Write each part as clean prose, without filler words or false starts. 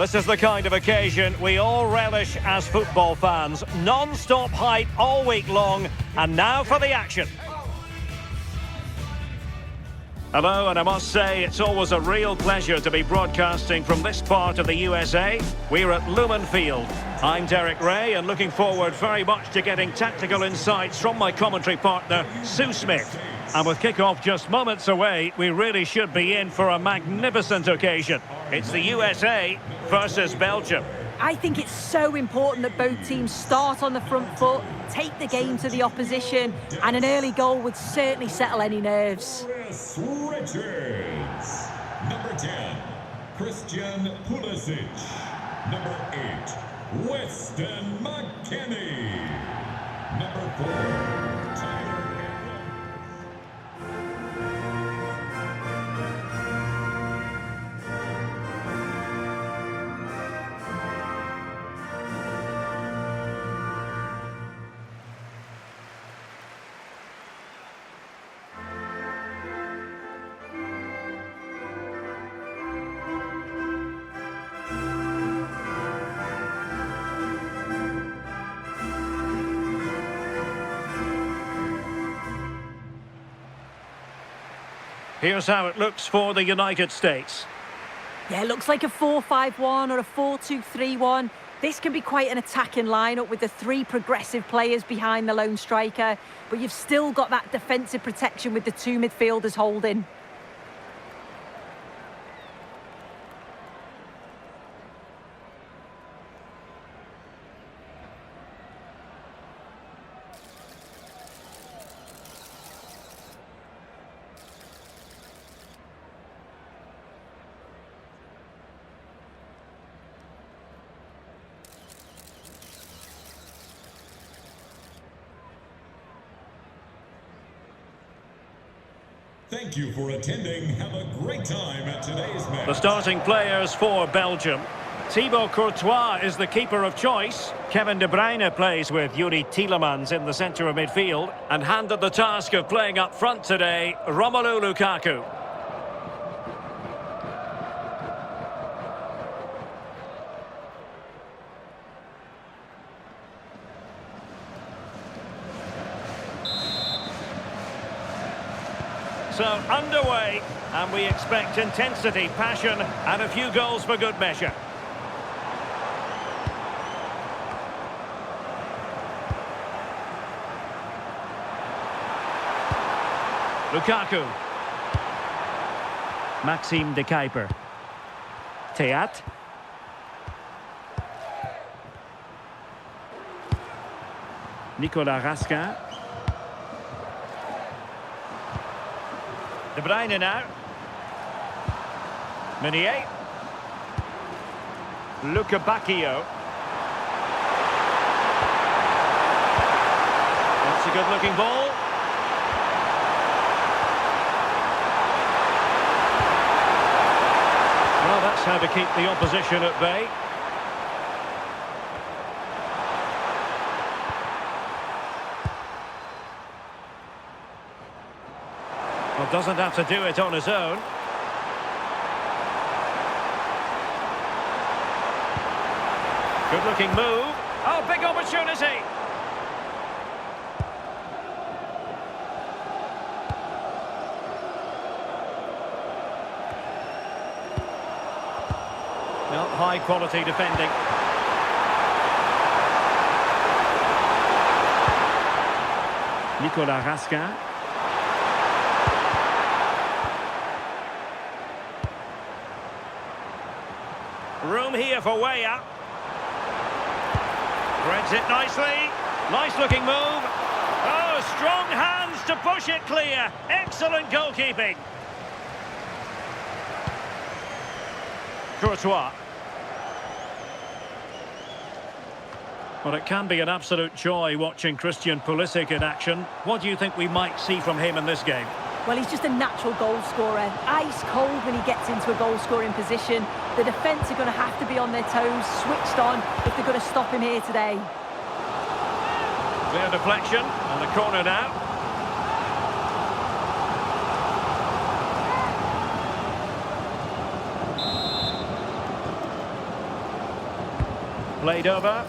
This is the kind of occasion we all relish as football fans. Non-stop hype all week long, and now for the action. Hello, and I must say it's always a real pleasure to be broadcasting from this part of the USA. We're at Lumen Field. I'm Derek Ray, and looking forward very much to getting tactical insights from my commentary partner, Sue Smith. And with kick-off just moments away, we really should be in for a magnificent occasion. It's the USA versus Belgium. I think it's so important that both teams start on the front foot, take the game to the opposition, and an early goal would certainly settle any nerves. Richards. Number 10, Christian Pulisic. Number 8, Weston McKennie. Number 4, Tyler. Here's how it looks for the United States. Yeah, it looks like a 4-5-1 or a 4-2-3-1. This can be quite an attacking lineup with the three progressive players behind the lone striker, but you've still got that defensive protection with the two midfielders holding. Thank you for attending. Have a great time at today's match. The starting players for Belgium. Thibaut Courtois is the keeper of choice. Kevin De Bruyne plays with Yuri Tielemans in the centre of midfield. And handed the task of playing up front today, Romelu Lukaku. So underway, and we expect intensity, passion, and a few goals for good measure. Lukaku. Maxime de Kuiper. Theat. Nicolas Raskin. De Bruyne now. Meunier. Luca Bacchio. That's a good-looking ball. Well, that's how to keep the opposition at bay. Well, doesn't have to do it on his own. Good-looking move. Oh, big opportunity. Well, high-quality defending. Nicolas Raskin. Room here for way up. Threads it nicely. Nice looking move. Oh, strong hands to push it clear. Excellent goalkeeping. Courtois. Well, it can be an absolute joy watching Christian Pulisic in action. What do you think we might see from him in this game? Well, he's just a natural goal scorer. Ice cold when he gets into a goal-scoring position. The defence are going to have to be on their toes, switched on, if they're going to stop him here today. Clear deflection, and the corner now. Played over.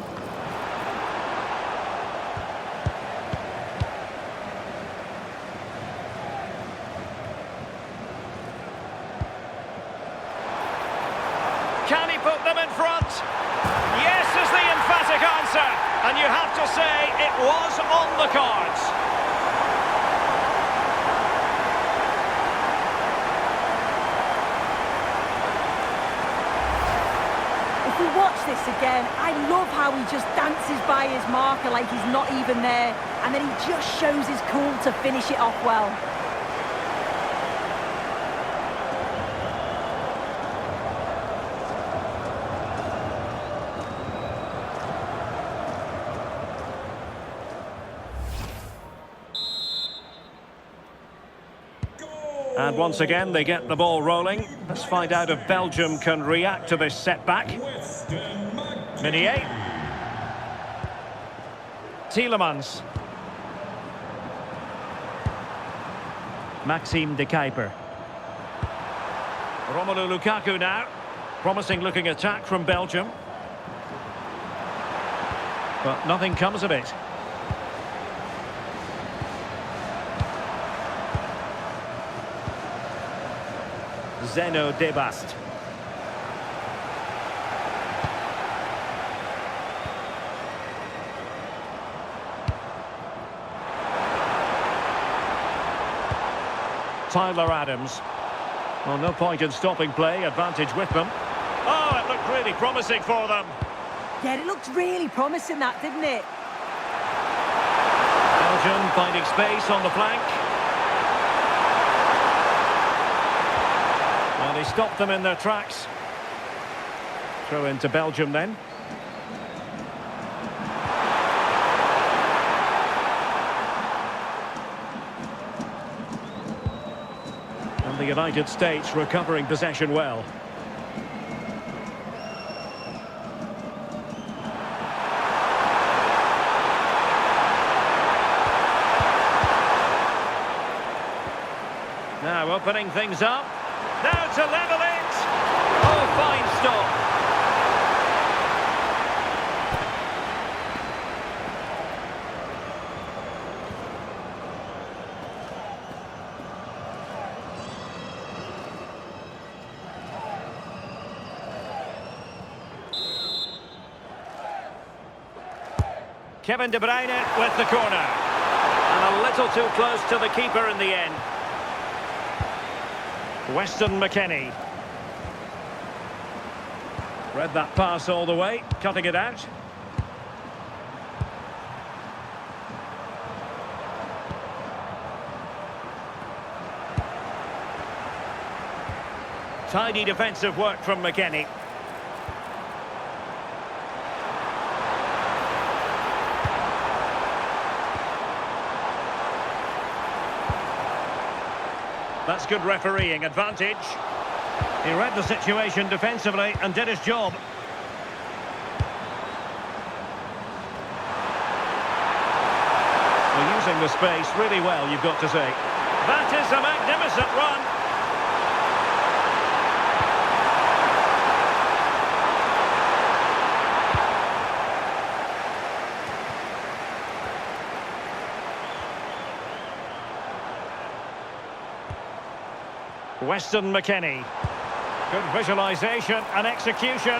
Can he put them in front? Yes is the emphatic answer. And you have to say it was on the cards. If we watch this again, I love how he just dances by his marker like he's not even there. And then he just shows his cool to finish it off well. And once again, they get the ball rolling. Let's find out if Belgium can react to this setback. Minier. Tielemans. Maxime de Kuiper. Romelu Lukaku now. Promising looking attack from Belgium. But nothing comes of it. Zeno Debast. Tyler Adams. Well, no point in stopping play. Advantage with them. Oh, it looked really promising for them. Yeah, it looked really promising, that, didn't it? Belgium finding space on the flank. Well, he stopped them in their tracks. Throw into Belgium then. And the United States recovering possession well. Now opening things up. Now to level it. Oh, fine stop. Kevin De Bruyne with the corner. And a little too close to the keeper in the end. Weston McKennie. Read that pass all the way, cutting it out. Tidy defensive work from McKennie. That's good refereeing, advantage. He read the situation defensively and did his job. Well, using the space really well, you've got to say. That is a magnificent run. Weston McKennie. Good visualisation and execution.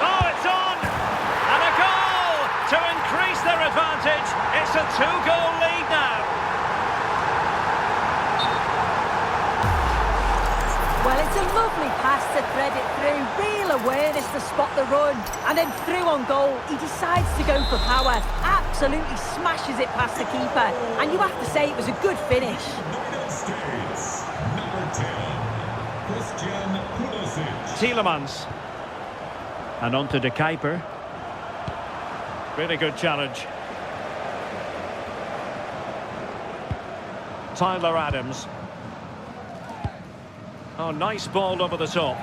Oh, it's on! And a goal to increase their advantage. It's a two-goal lead now. Well, it's a lovely pass to thread it through. Real awareness to spot the run. And then through on goal, he decides to go for power. Absolutely smashes it past the keeper. And you have to say it was a good finish. Tielemans. And on to De Kuiper. Really good challenge. Tyler Adams. Oh, nice ball over the top.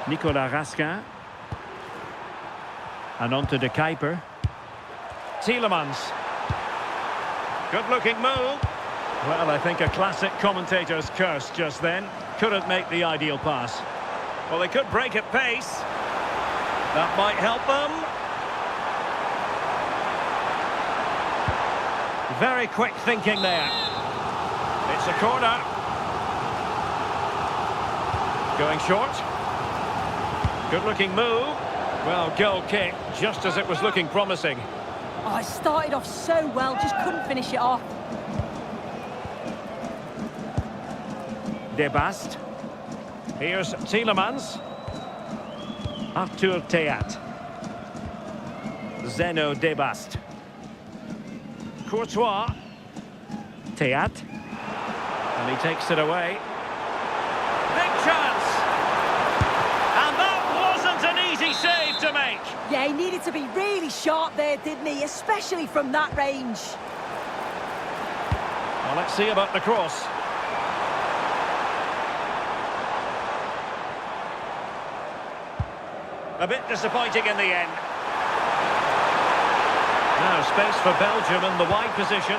Nicolas Raskin. And on to De Kuiper. Tielemans. Good looking move. Well, I think a classic commentator's curse just then. Couldn't make the ideal pass. Well, they could break at pace. That might help them. Very quick thinking there. It's a corner. Going short. Good looking move. Well, goal kick, just as it was looking promising. Oh, it started off so well, just couldn't finish it off. De Bast. Here's Tielemans. Arthur Theat. Zeno De Bast. Courtois. Theat. And he takes it away. Big chance! And that wasn't an easy save to make. Yeah, he needed to be really sharp there, didn't he? Especially from that range. Well, let's see about the cross. A bit disappointing in the end. Now space for Belgium in the wide position.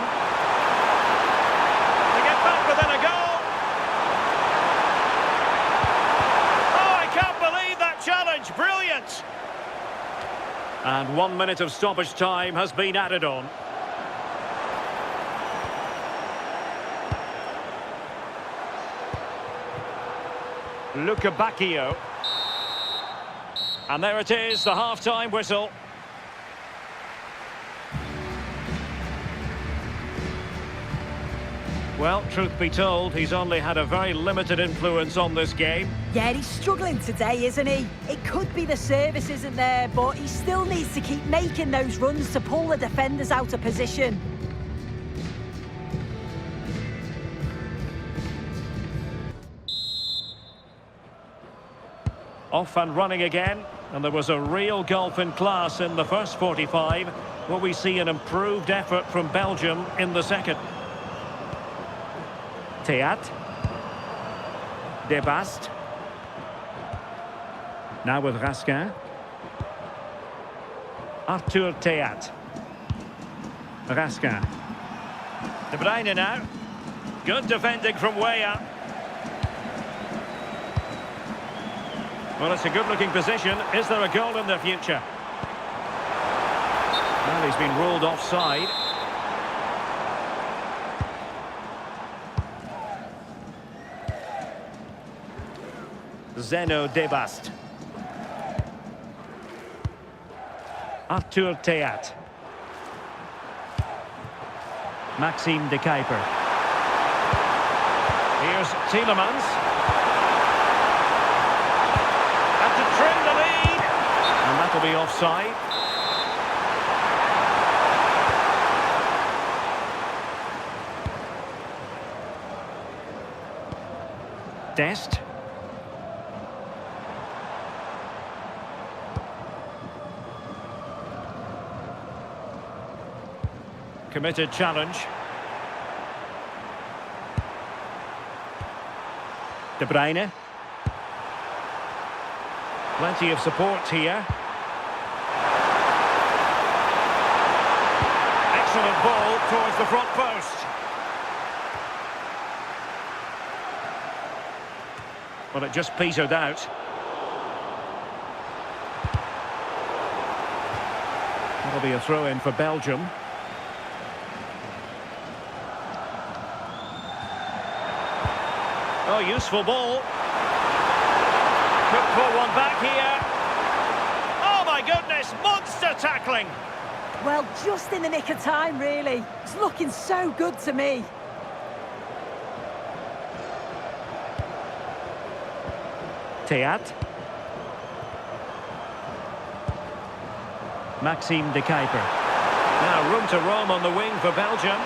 To get back within a goal. Oh, I can't believe that challenge. Brilliant. And 1 minute of stoppage time has been added on. Luca Bacchio. And there it is, the half-time whistle. Well, truth be told, he's only had a very limited influence on this game. Yeah, he's struggling today, isn't he? It could be the service isn't there, but he still needs to keep making those runs to pull the defenders out of position. Off and running again, and there was a real gulf in class in the first 45. Will we see an improved effort from Belgium in the second? Theat. De Bast. Now with Raskin. Arthur Theat. Raskin. De Bruyne now. Good defending from way up. Well, it's a good-looking position. Is there a goal in the future? Well, he's been ruled offside. Zeno De Bast. Arthur Theat. Maxime de Kuiper. Here's Tielemans. Trim the lead, and that'll be offside. Dest. Committed challenge. De Bruyne. Plenty of support here. Excellent ball towards the front post. Well, it just petered out. That'll be a throw-in for Belgium. Oh, useful ball. Could pull one back here. Oh my goodness, monster tackling. Well, just in the nick of time, really. It's looking so good to me. Theat. Maxime de Kuiper. Now room to roam on the wing for Belgium.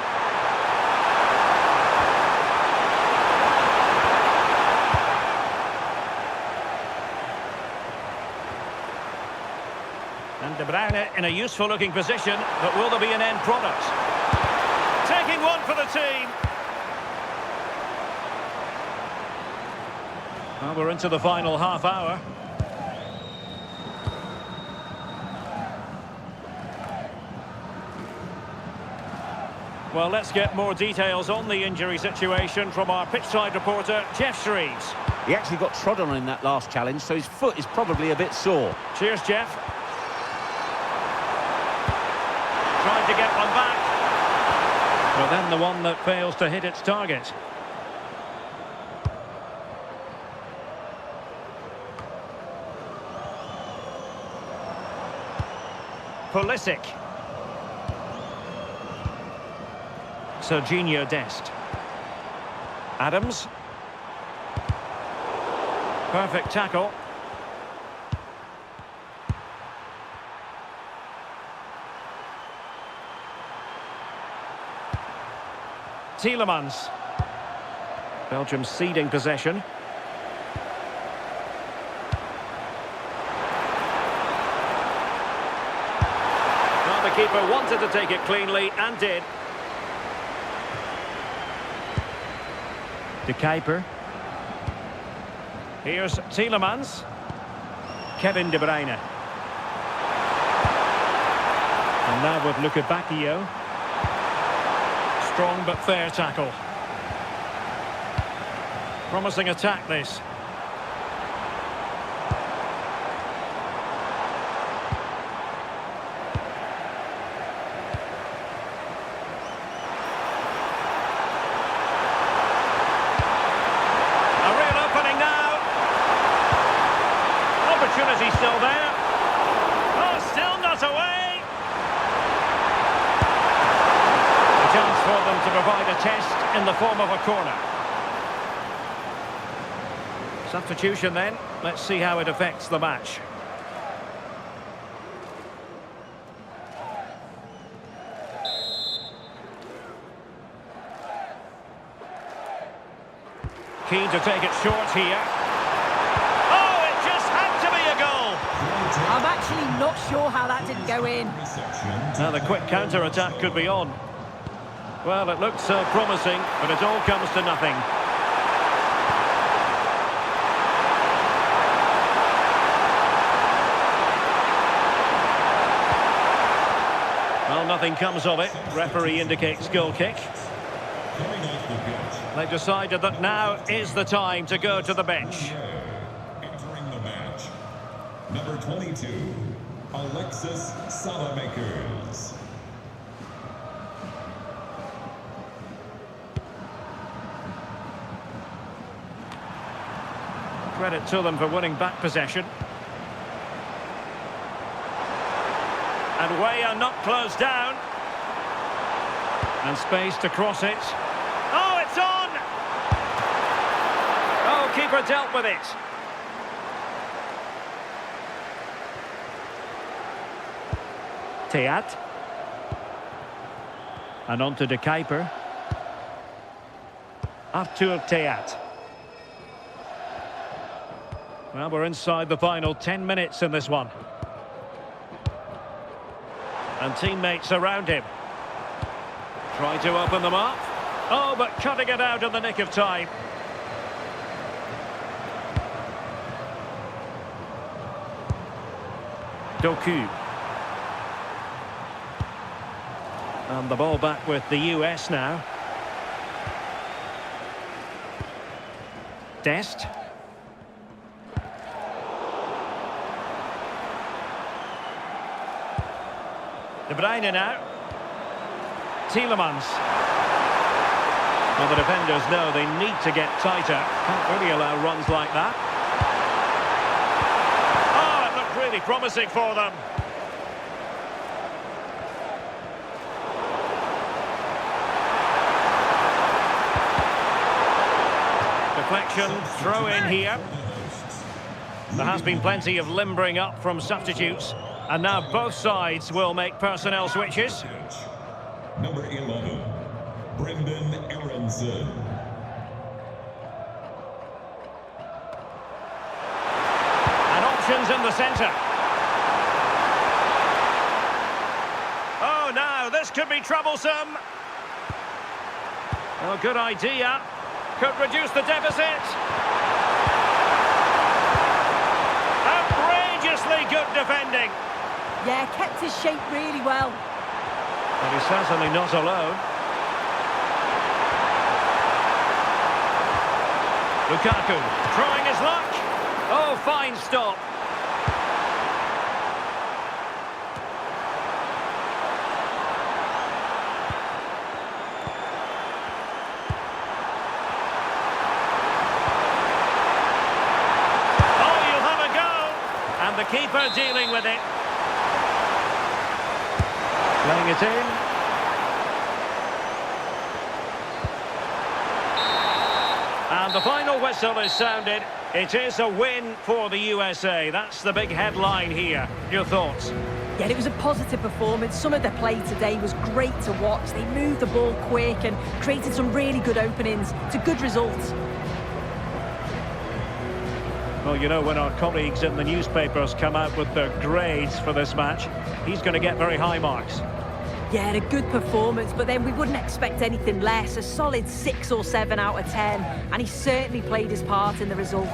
And De Bruyne in a useful looking position, but will there be an end product? Taking one for the team. Well, we're into the final half hour. Well, let's get more details on the injury situation from our pitchside reporter, Jeff Shreves. He actually got trodden on in that last challenge, so his foot is probably a bit sore. Cheers, Jeff. Trying to get one back. But then the one that fails to hit its target. Pulisic. Serginho Dest. Adams. Perfect tackle. Tielemans. Belgium ceding possession. Well, the keeper wanted to take it cleanly and did. De Kuiper. Here's Tielemans. Kevin De Bruyne. And now with Luka Bacchio. Strong but fair tackle. Promising attack this. A real opening now. Opportunity still there. Oh, still not away. Chance for them to provide a test in the form of a corner. Substitution then. Let's see how it affects the match. Keen to take it short here. Oh, it just had to be a goal. I'm actually not sure how that didn't go in. Now the quick counter-attack could be on. Well, it looked so promising, but it all comes to nothing. Well, nothing comes of it. Referee indicates goal kick. They've decided that now is the time to go to the bench. Entering the match, number 22, Alexis Salamakers. Credit to them for winning back possession. And Weah not closed down. And space to cross it. Oh, it's on! Oh, keeper dealt with it. Teat. And on to De Kuiper. Arthur Teat. Well, we're inside the final 10 minutes in this one. And teammates around him. Try to open them up. Oh, but cutting it out in the nick of time. Doku. And the ball back with the US now. Dest. De Bruyne now. Tielemans. Well, the defenders know they need to get tighter. Can't really allow runs like that. Oh, it looked really promising for them. Deflection, throw in here. There has been plenty of limbering up from substitutes. And now both sides will make personnel switches. Number 11, Brendan Aronson. And options in the centre. Oh, now this could be troublesome. Oh, good idea. Could reduce the deficit. Outrageously good defending. Yeah, kept his shape really well. But he's certainly not alone. Lukaku, trying his luck. Oh, fine stop. Oh, you'll have a go. And the keeper dealing with it. Playing it in. And the final whistle is sounded. It is a win for the USA. That's the big headline here. Your thoughts? Yeah, it was a positive performance. Some of their play today was great to watch. They moved the ball quick and created some really good openings. It's a good result. Well, you know, when our colleagues in the newspapers come out with their grades for this match, he's going to get very high marks. Yeah, a good performance, but then we wouldn't expect anything less. A solid 6 or 7 out of 10, and he certainly played his part in the results.